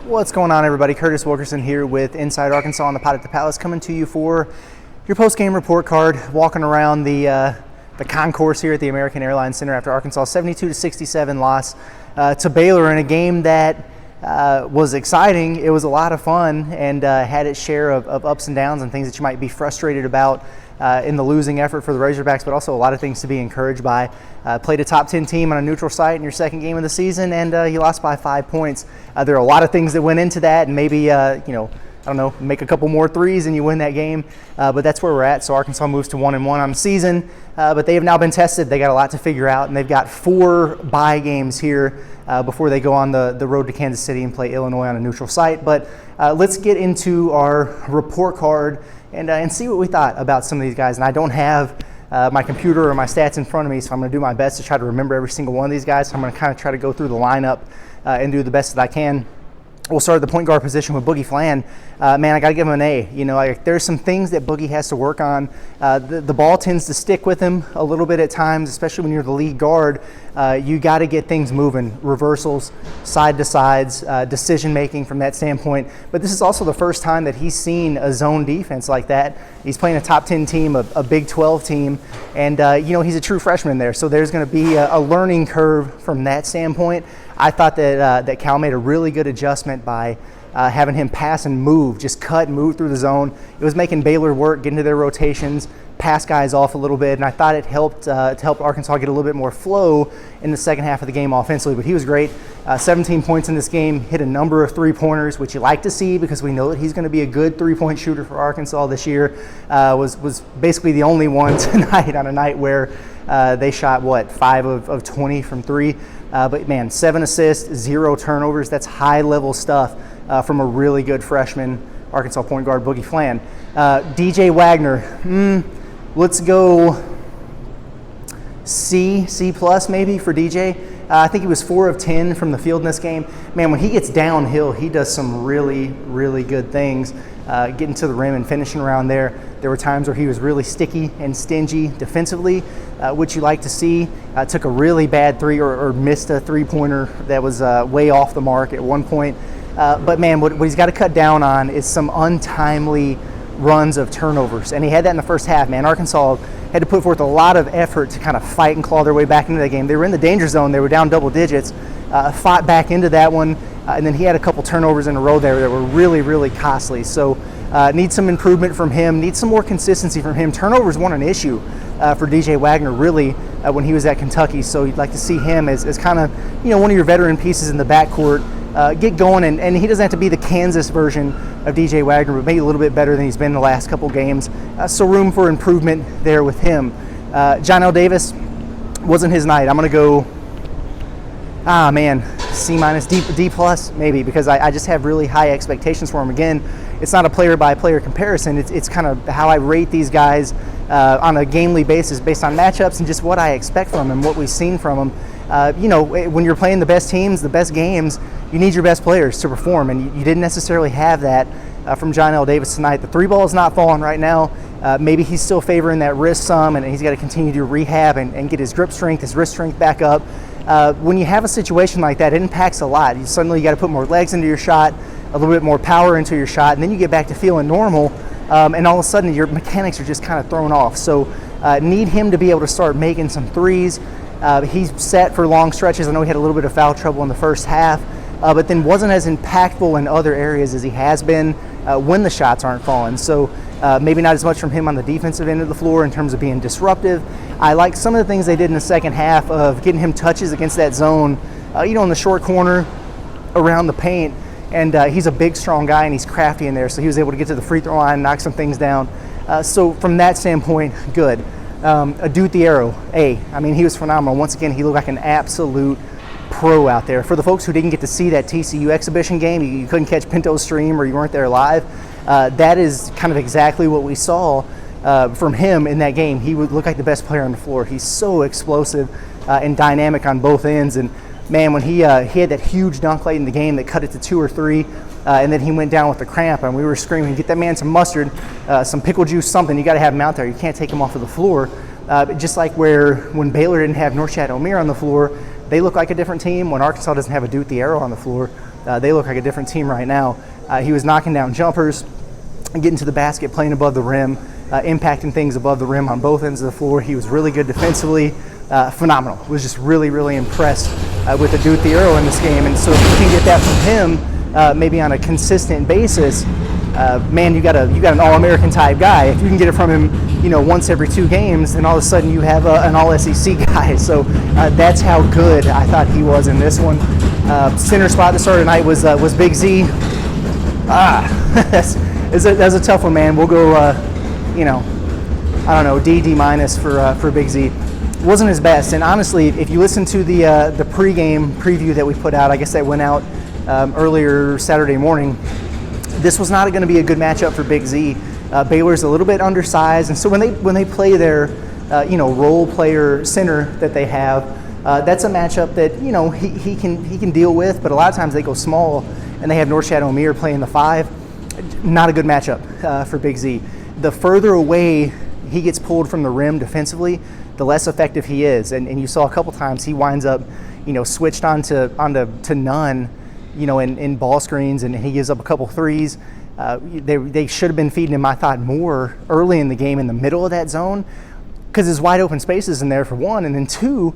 What's going on, everybody? Curtis Wilkerson here with Inside Arkansas on the Pot at the Palace, coming to you for your post-game report card, walking around the concourse here at the American Airlines Center after Arkansas 72-67 loss to Baylor in a game that was exciting. It was a lot of fun and had its share of ups and downs and things that you might be frustrated about in the losing effort for the Razorbacks, but also a lot of things to be encouraged by. Played a top 10 team on a neutral site in your second game of the season, and you lost by 5 points. There are a lot of things that went into that, and maybe, make a couple more threes and you win that game. But that's where we're at. So Arkansas moves to 1-1 on the season, but they have now been tested. They got a lot to figure out, and they've got 4 bye games here before they go on the road to Kansas City and play Illinois on a neutral site. But let's get into our report card and see what we thought about some of these guys. And I don't have my computer or my stats in front of me, so I'm going to do my best to try to remember every single one of these guys. So I'm going to kind of try to go through the lineup and do the best that I can. We'll start at the point guard position with Boogie Flan. Man, I got to give him an A. There's some things that Boogie has to work on. The ball tends to stick with him a little bit at times, especially when you're the lead guard. You got to get things moving, reversals, side to sides, decision making from that standpoint. But this is also the first time that he's seen a zone defense like that. He's playing a top 10 team, a Big 12 team, and he's a true freshman there. So there's going to be a learning curve from that standpoint. I thought that Cal made a really good adjustment by having him pass and move, just cut and move through the zone. It was making Baylor work, get into their rotations, pass guys off a little bit, and I thought it helped to help Arkansas get a little bit more flow in the second half of the game offensively. But he was great. 17 points in this game, hit a number of three-pointers, which you like to see because we know that he's going to be a good three-point shooter for Arkansas this year. Was basically the only one tonight on a night where they shot, 5 of 20 from 3. But man, 7 assists, 0 turnovers. That's high-level stuff from a really good freshman Arkansas point guard, Boogie Flan. DJ Wagner, let's go C plus maybe for DJ. I think he was 4 of 10 from the field in this game. Man, when he gets downhill, he does some really, really good things, getting to the rim and finishing around there. There were times where he was really sticky and stingy defensively, which you like to see. Took a really bad three or missed a three-pointer that was way off the mark at one point. But man, what he's got to cut down on is some untimely runs of turnovers. And he had that in the first half, man. Arkansas had to put forth a lot of effort to kind of fight and claw their way back into that game. They were in the danger zone. They were down double digits, fought back into that one. And then he had a couple turnovers in a row there that were really, really costly. So needs some improvement from him, needs some more consistency from him. Turnovers weren't an issue for DJ Wagner, really, when he was at Kentucky. So you'd like to see him as kind of, one of your veteran pieces in the backcourt, get going. And he doesn't have to be the Kansas version of DJ Wagner, but maybe a little bit better than he's been in the last couple games. So room for improvement there with him. John L. Davis, wasn't his night. I'm going to go, C minus, D plus maybe, because I just have really high expectations for him. Again, it's not a player by player comparison. It's kind of how I rate these guys on a gamely basis based on matchups and just what I expect from them, what we've seen from them. When you're playing the best teams, the best games, you need your best players to perform, and you didn't necessarily have that from John L. Davis tonight. The three ball is not falling right now. Maybe he's still favoring that wrist some, and he's got to continue to rehab and get his grip strength, his wrist strength back up. When you have a situation like that, it impacts a lot. Suddenly you got to put more legs into your shot, a little bit more power into your shot, and then you get back to feeling normal, and all of a sudden your mechanics are just kind of thrown off. So need him to be able to start making some threes. He's set for long stretches. I know he had a little bit of foul trouble in the first half, but then wasn't as impactful in other areas as he has been when the shots aren't falling. So maybe not as much from him on the defensive end of the floor in terms of being disruptive. I like some of the things they did in the second half of getting him touches against that zone, in the short corner around the paint. And he's a big, strong guy, and he's crafty in there. So he was able to get to the free throw line, knock some things down. So from that standpoint, good. Adut Thiero, A. I mean, he was phenomenal. Once again, he looked like an absolute pro out there. For the folks who didn't get to see that TCU exhibition game, you couldn't catch Pinto's stream or you weren't there live, that is kind of exactly what we saw from him in that game. He would look like the best player on the floor. He's so explosive and dynamic on both ends. And man, when he had that huge dunk late in the game that cut it to 2 or 3, and then he went down with the cramp, and we were screaming, get that man some mustard, some pickle juice, something. You got to have him out there. You can't take him off of the floor. Just like when Baylor didn't have Norchad Omier on the floor, they look like a different team. When Arkansas doesn't have Adut Thiero on the floor, They look like a different team right now. He was knocking down jumpers, getting to the basket, playing above the rim, impacting things above the rim on both ends of the floor. He was really good defensively, phenomenal. Was just really, really impressed with the dude Thiero in this game. And so if you can get that from him, maybe on a consistent basis, man, you got an All-American type guy. If you can get it from him, once every 2 games, then all of a sudden you have an All-SEC guy. So that's how good I thought he was in this one. Center spot to start tonight was Big Z. That's a tough one, man. We'll go, I don't know, D minus for Big Z. Wasn't his best, and honestly, if you listen to the pregame preview that we put out, I guess that went out earlier Saturday morning. This was not going to be a good matchup for Big Z. Baylor's a little bit undersized, and so when they play their role player center that they have, that's a matchup that he can deal with. But a lot of times they go small, and they have North Shadow Amir playing the 5. Not a good matchup for Big Z. The further away he gets pulled from the rim defensively, the less effective he is. And you saw a couple times he winds up, switched onto none, in ball screens, and he gives up a couple threes. They should have been feeding him, I thought, more early in the game in the middle of that zone, because there's wide open spaces in there for one, and then 2,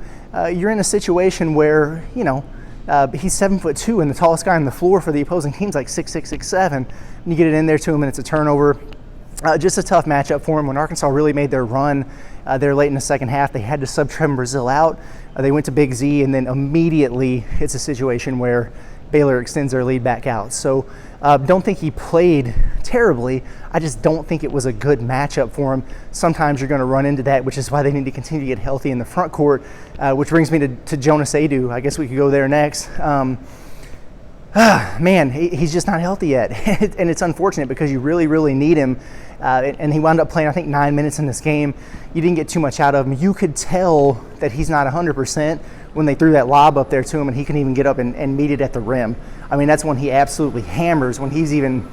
you're in a situation where he's 7'2", and the tallest guy on the floor for the opposing team's like 6'6", 6'7", and you get it in there to him, and it's a turnover. Just a tough matchup for him. When Arkansas really made their run there late in the second half, they had to sub Trevin Brazile out. They went to Big Z, and then immediately it's a situation where Baylor extends their lead back out. So don't think he played terribly. I just don't think it was a good matchup for him. Sometimes you're going to run into that, which is why they need to continue to get healthy in the front court, which brings me to Jonas Adu. I guess we could go there next. Man, he's just not healthy yet, and it's unfortunate because you really, really need him. And he wound up playing, I think, 9 minutes in this game. You didn't get too much out of him. You could tell that he's not 100% when they threw that lob up there to him, and he couldn't even get up and meet it at the rim. I mean, that's when he absolutely hammers, when he's even,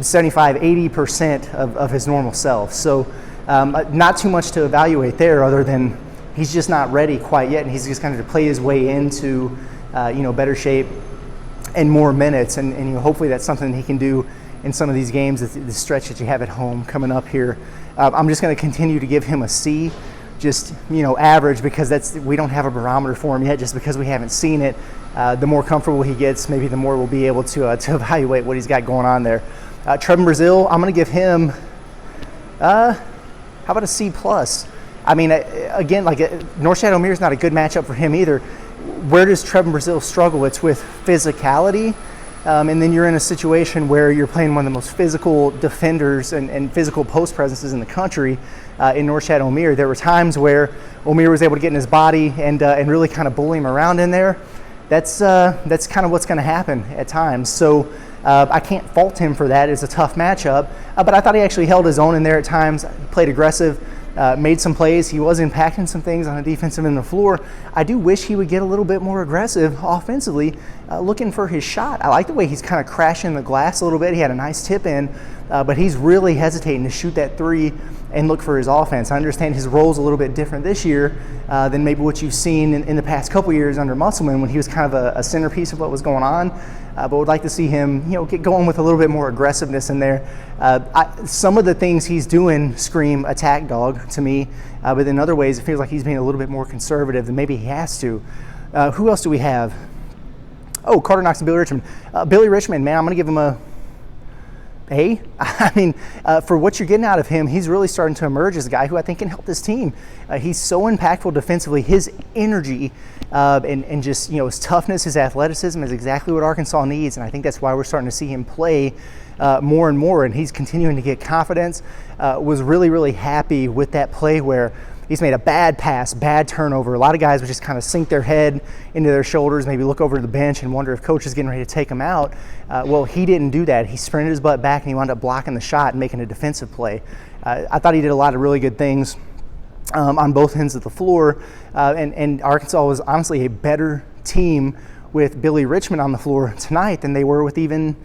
75, 80% of his normal self. So not too much to evaluate there other than he's just not ready quite yet, and he's just kind of to play his way into, better shape and more minutes, and hopefully that's something he can do in some of these games, the stretch that you have at home coming up here. I'm just going to continue to give him a C, just average, because we don't have a barometer for him yet, just because we haven't seen it. The more comfortable he gets, maybe the more we'll be able to evaluate what he's got going on there. Trevin Brazile, I'm going to give him, how about a C+? I mean, again, North Shadow Amir is not a good matchup for him either. Where does Trevin Brazile struggle? It's with physicality, and then you're in a situation where you're playing one of the most physical defenders and physical post presences in the country in North Shadow Amir. There were times where Amir was able to get in his body and really kind of bully him around in there. That's kind of what's going to happen at times. So I can't fault him for that. It's a tough matchup, but I thought he actually held his own in there at times. He played aggressive. Made some plays. He was impacting some things on the defensive end of the floor. I do wish he would get a little bit more aggressive offensively, looking for his shot. I like the way he's kind of crashing the glass a little bit. He had a nice tip in, but he's really hesitating to shoot that 3 and look for his offense. I understand his role's a little bit different this year than maybe what you've seen in the past couple years under Musselman, when he was kind of a centerpiece of what was going on. But would like to see him, get going with a little bit more aggressiveness in there. Some of the things he's doing scream attack dog to me, but in other ways it feels like he's being a little bit more conservative than maybe he has to. Who else do we have? Oh, Carter Knox and Billy Richmond. Billy Richmond, man, I'm going to give him a A. I mean, for what you're getting out of him, he's really starting to emerge as a guy who I think can help this team. He's so impactful defensively. His energy and just, his toughness, his athleticism is exactly what Arkansas needs, and I think that's why we're starting to see him play more and more, and he's continuing to get confidence. Was really, really happy with that play where he's made a bad pass, bad turnover. A lot of guys would just kind of sink their head into their shoulders, maybe look over to the bench and wonder if coach is getting ready to take him out. Well, he didn't do that. He sprinted his butt back and he wound up blocking the shot and making a defensive play. I thought he did a lot of really good things on both ends of the floor, and Arkansas was honestly a better team with Billy Richmond on the floor tonight than they were with even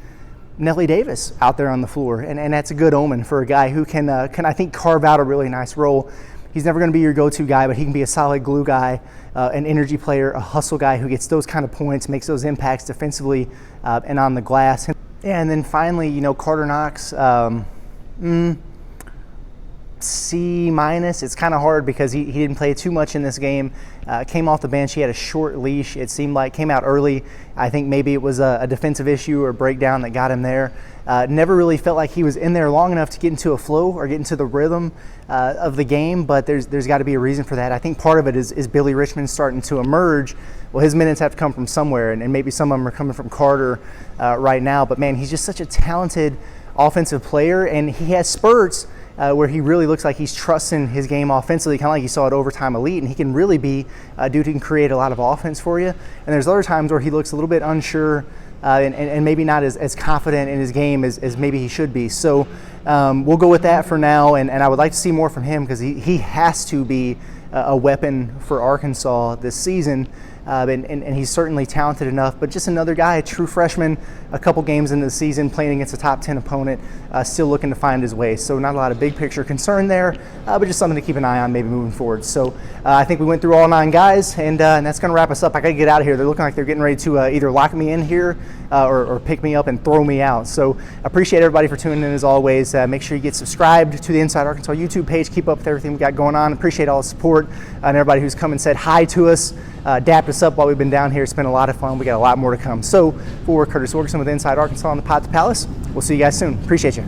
Nelly Davis out there on the floor, and that's a good omen for a guy who can I think carve out a really nice role. He's never going to be your go-to guy, but he can be a solid glue guy, an energy player, a hustle guy who gets those kind of points, makes those impacts defensively and on the glass. And then finally, you know, Carter Knox, C-. It's kind of hard because he didn't play too much in this game. Came off the bench. He had a short leash. It seemed like came out early. I think maybe it was a defensive issue or breakdown that got him there. Never really felt like he was in there long enough to get into a flow or get into the rhythm of the game, but there's got to be a reason for that. I think part of it is Billy Richmond starting to emerge. Well, his minutes have to come from somewhere, and maybe some of them are coming from Carter right now. But man, he's just such a talented offensive player, and he has spurts where he really looks like he's trusting his game offensively, kind of like you saw at Overtime Elite, and he can really be a dude who can create a lot of offense for you. And there's other times where he looks a little bit unsure and maybe not as confident in his game as maybe he should be. So we'll go with that for now, and I would like to see more from him because he has to be a weapon for Arkansas this season. And he's certainly talented enough, but just another guy, a true freshman, a couple games into the season, playing against a top 10 opponent, still looking to find his way. So not a lot of big picture concern there, but just something to keep an eye on maybe moving forward. So I think we went through all 9 guys, and that's going to wrap us up. I got to get out of here. They're looking like they're getting ready to either lock me in here or pick me up and throw me out. So appreciate everybody for tuning in as always. Make sure you get subscribed to the Inside Arkansas YouTube page. Keep up with everything we got going on. Appreciate all the support and everybody who's come and said hi to us. Dapped us up while we've been down here. It's been a lot of fun. We got a lot more to come. So for Curtis Wilkerson with Inside Arkansas on the Pot to Palace, we'll see you guys soon. Appreciate you.